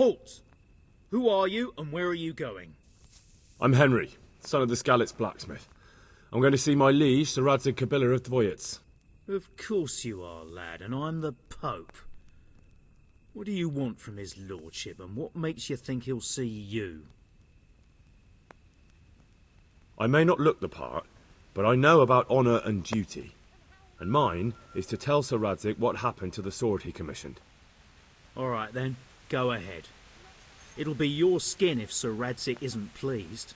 Halt! Who are you and where are you going? I'm Henry, son of the Skalitz blacksmith. I'm going to see my liege, Sir Radzig Kabila of Dvoyets. Of course you are, lad, and I'm the Pope. What do you want from his lordship, and what makes you think he'll see you? I may not look the part, but I know about honour and duty. And mine is to tell Sir Radzig what happened to the sword he commissioned. All right then, go ahead. It'll be your skin if Sir Radzig isn't pleased.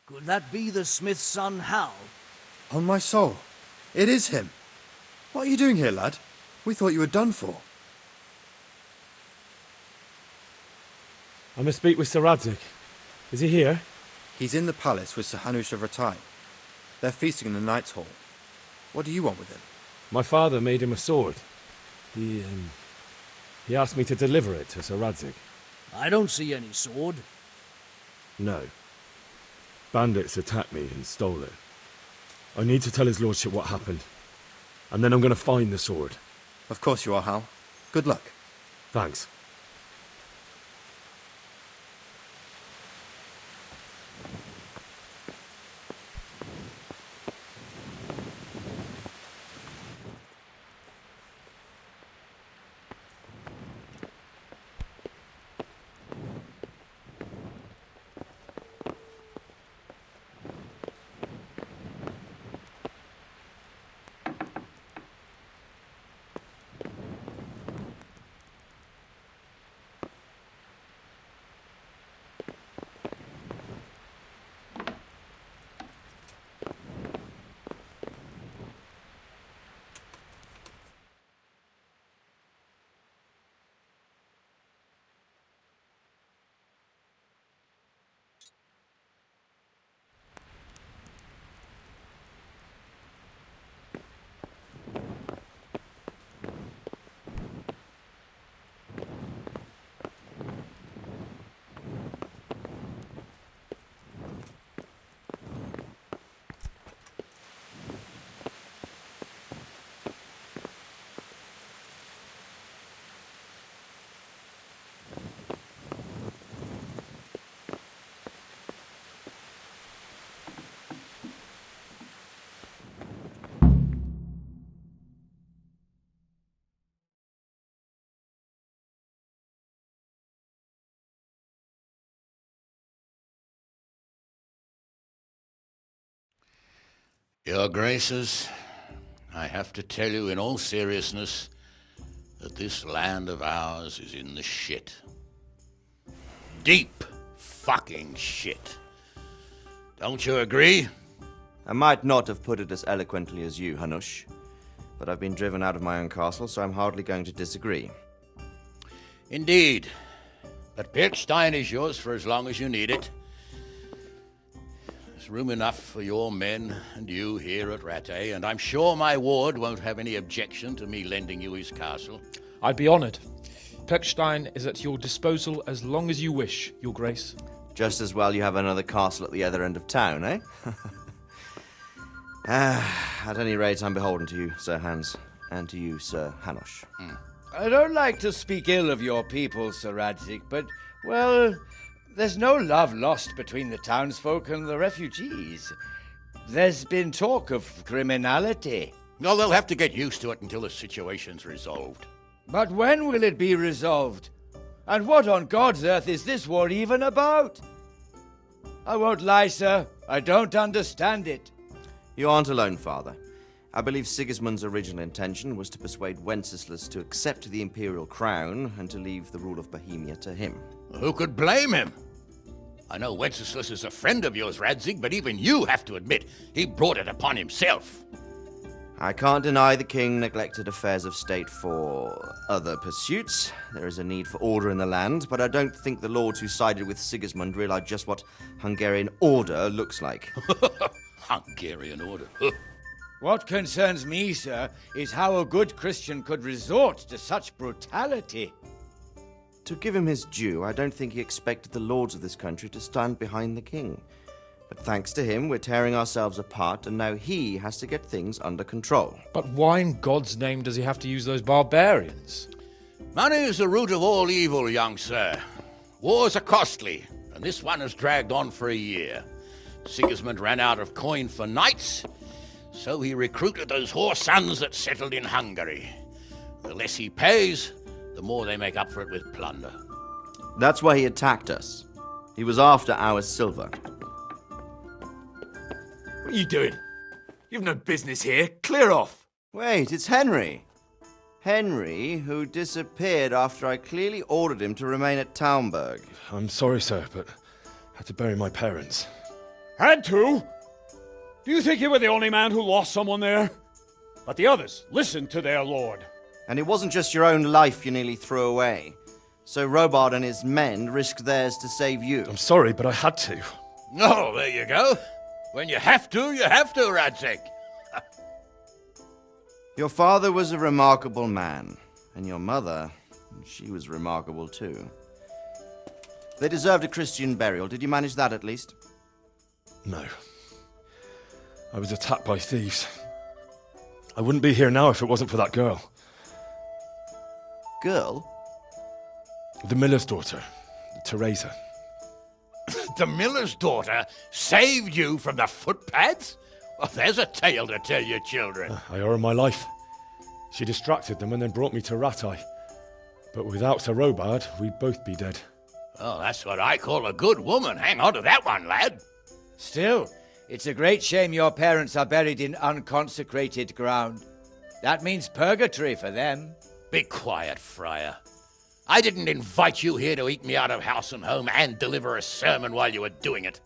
Could that be the smith's son, Hal? On my soul, it is him. What are you doing here, lad? We thought you were done for. I must speak with Sir Radzig. Is he here? He's in the palace with Sir Hanush of Rattay. They're feasting in the Knight's Hall. What do you want with him? My father made him a sword. He asked me to deliver it to Sir Radzig. I don't see any sword. No. Bandits attacked me and stole it. I need to tell his lordship what happened. And then I'm going to find the sword. Of course you are, Hal. Good luck. Thanks. Your Graces, I have to tell you in all seriousness that this land of ours is in the shit. Deep fucking shit. Don't you agree? I might not have put it as eloquently as you, Hanush, but I've been driven out of my own castle, so I'm hardly going to disagree. Indeed. But Pirkstein is yours for as long as you need it. There's room enough for your men and you here at Rattay, and I'm sure my ward won't have any objection to me lending you his castle. I'd be honoured. Pirkstein is at your disposal as long as you wish, Your Grace. Just as well you have another castle at the other end of town, eh? At any rate, I'm beholden to you, Sir Hans, and to you, Sir Hanush. I don't like to speak ill of your people, Sir Radzig, but, well, there's no love lost between the townsfolk and the refugees. There's been talk of criminality. No, they'll have to get used to it until the situation's resolved. But when will it be resolved? And what on God's earth is this war even about? I won't lie, sir. I don't understand it. You aren't alone, Father. I believe Sigismund's original intention was to persuade Wenceslas to accept the imperial crown and to leave the rule of Bohemia to him. Who could blame him? I know Wenceslas is a friend of yours, Radzig, but even you have to admit he brought it upon himself. I can't deny the king neglected affairs of state for other pursuits. There is a need for order in the land, but I don't think the lords who sided with Sigismund realized just what Hungarian order looks like. Hungarian order. What concerns me, sir, is how a good Christian could resort to such brutality. To give him his due, I don't think he expected the lords of this country to stand behind the king. But thanks to him, we're tearing ourselves apart, and now he has to get things under control. But why in God's name does he have to use those barbarians? Money is the root of all evil, young sir. Wars are costly, and this one has dragged on for a year. Sigismund ran out of coin for knights, so he recruited those whore sons that settled in Hungary. The less he pays, the more they make up for it with plunder. That's why he attacked us. He was after our silver. What are you doing? You've no business here. Clear off. Wait, it's Henry. Henry, who disappeared after I clearly ordered him to remain at Taunberg. I'm sorry, sir, but I had to bury my parents. Had to? Do you think you were the only man who lost someone there? But the others listened to their lord. And it wasn't just your own life you nearly threw away. So Robard and his men risked theirs to save you. I'm sorry, but I had to. Oh, there you go. When you have to, Radzig. Your father was a remarkable man, and your mother, she was remarkable too. They deserved a Christian burial. Did you manage that at least? No. I was attacked by thieves. I wouldn't be here now if it wasn't for that girl. Girl? The miller's daughter, Teresa. The miller's daughter saved you from the footpads? Well, there's a tale to tell your children. I owe her my life. She distracted them and then brought me to Rattay. But without Sir Robard, we'd both be dead. Oh, that's what I call a good woman. Hang on to that one, lad. Still, it's a great shame your parents are buried in unconsecrated ground. That means purgatory for them. Be quiet, Friar. I didn't invite you here to eat me out of house and home and deliver a sermon while you were doing it.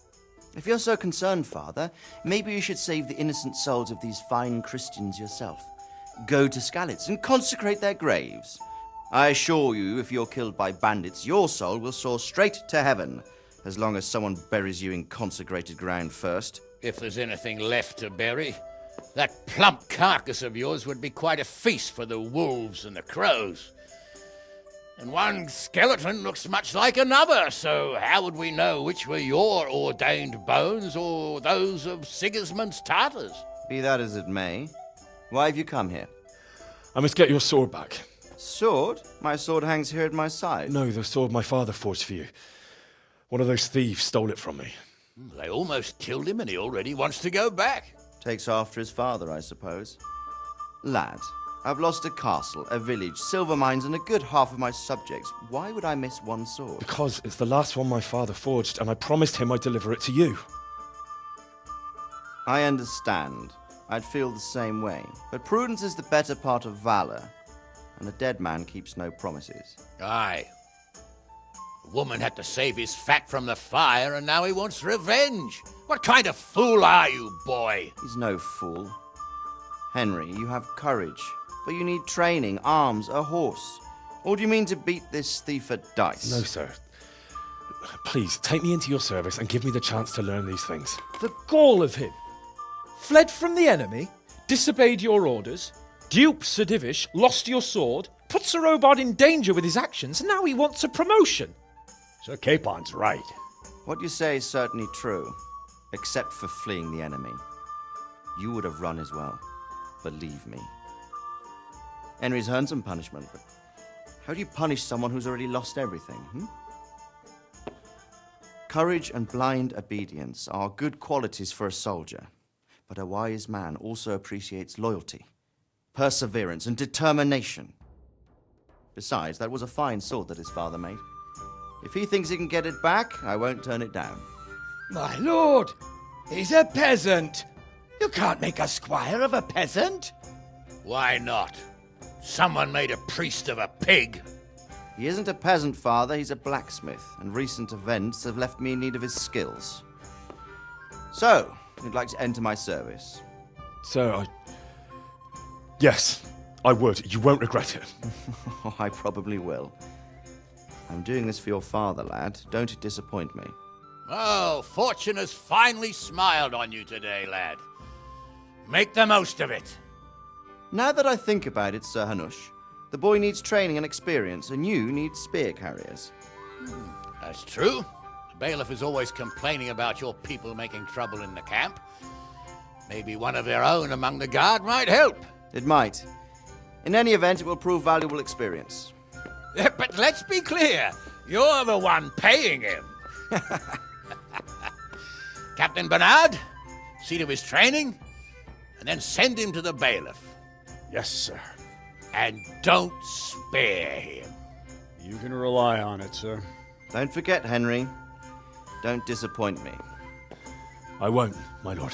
If you're so concerned, Father, maybe you should save the innocent souls of these fine Christians yourself. Go to Skalitz and consecrate their graves. I assure you, if you're killed by bandits, your soul will soar straight to heaven, as long as someone buries you in consecrated ground first. If there's anything left to bury, that plump carcass of yours would be quite a feast for the wolves and the crows. And one skeleton looks much like another, so how would we know which were your ordained bones or those of Sigismund's Tartars? Be that as it may, why have you come here? I must get your sword back. Sword? My sword hangs here at my side. No, the sword my father forged for you. One of those thieves stole it from me. They almost killed him and he already wants to go back. Takes after his father, I suppose. Lad, I've lost a castle, a village, silver mines, and a good half of my subjects. Why would I miss one sword? Because it's the last one my father forged, and I promised him I'd deliver it to you. I understand. I'd feel the same way. But prudence is the better part of valor, and a dead man keeps no promises. Aye. The woman had to save his fat from the fire, and now he wants revenge. What kind of fool are you, boy? He's no fool. Henry, you have courage, but you need training, arms, a horse. Or do you mean to beat this thief at dice? No, sir. Please, take me into your service and give me the chance to learn these things. The gall of him! Fled from the enemy, disobeyed your orders, duped Sir Divish, lost your sword, put Sir Robard in danger with his actions, and now he wants a promotion. Sir Capon's right. What you say is certainly true, except for fleeing the enemy. You would have run as well, believe me. Henry's earned some punishment, but how do you punish someone who's already lost everything, Courage and blind obedience are good qualities for a soldier, but a wise man also appreciates loyalty, perseverance, and determination. Besides, that was a fine sword that his father made. If he thinks he can get it back, I won't turn it down. My lord, he's a peasant. You can't make a squire of a peasant. Why not? Someone made a priest of a pig. He isn't a peasant, Father. He's a blacksmith, and recent events have left me in need of his skills. So, you'd like to enter my service? Sir, Yes, I would. You won't regret it. Oh, I probably will. I'm doing this for your father, lad. Don't disappoint me. Oh, fortune has finally smiled on you today, lad. Make the most of it. Now that I think about it, Sir Hanush, the boy needs training and experience, and you need spear carriers. That's true. The bailiff is always complaining about your people making trouble in the camp. Maybe one of their own among the guard might help. It might. In any event, it will prove valuable experience. But let's be clear, you're the one paying him. Captain Bernard, see to his training, and then send him to the bailiff. Yes, sir. And don't spare him. You can rely on it, sir. Don't forget, Henry. Don't disappoint me. I won't, my lord.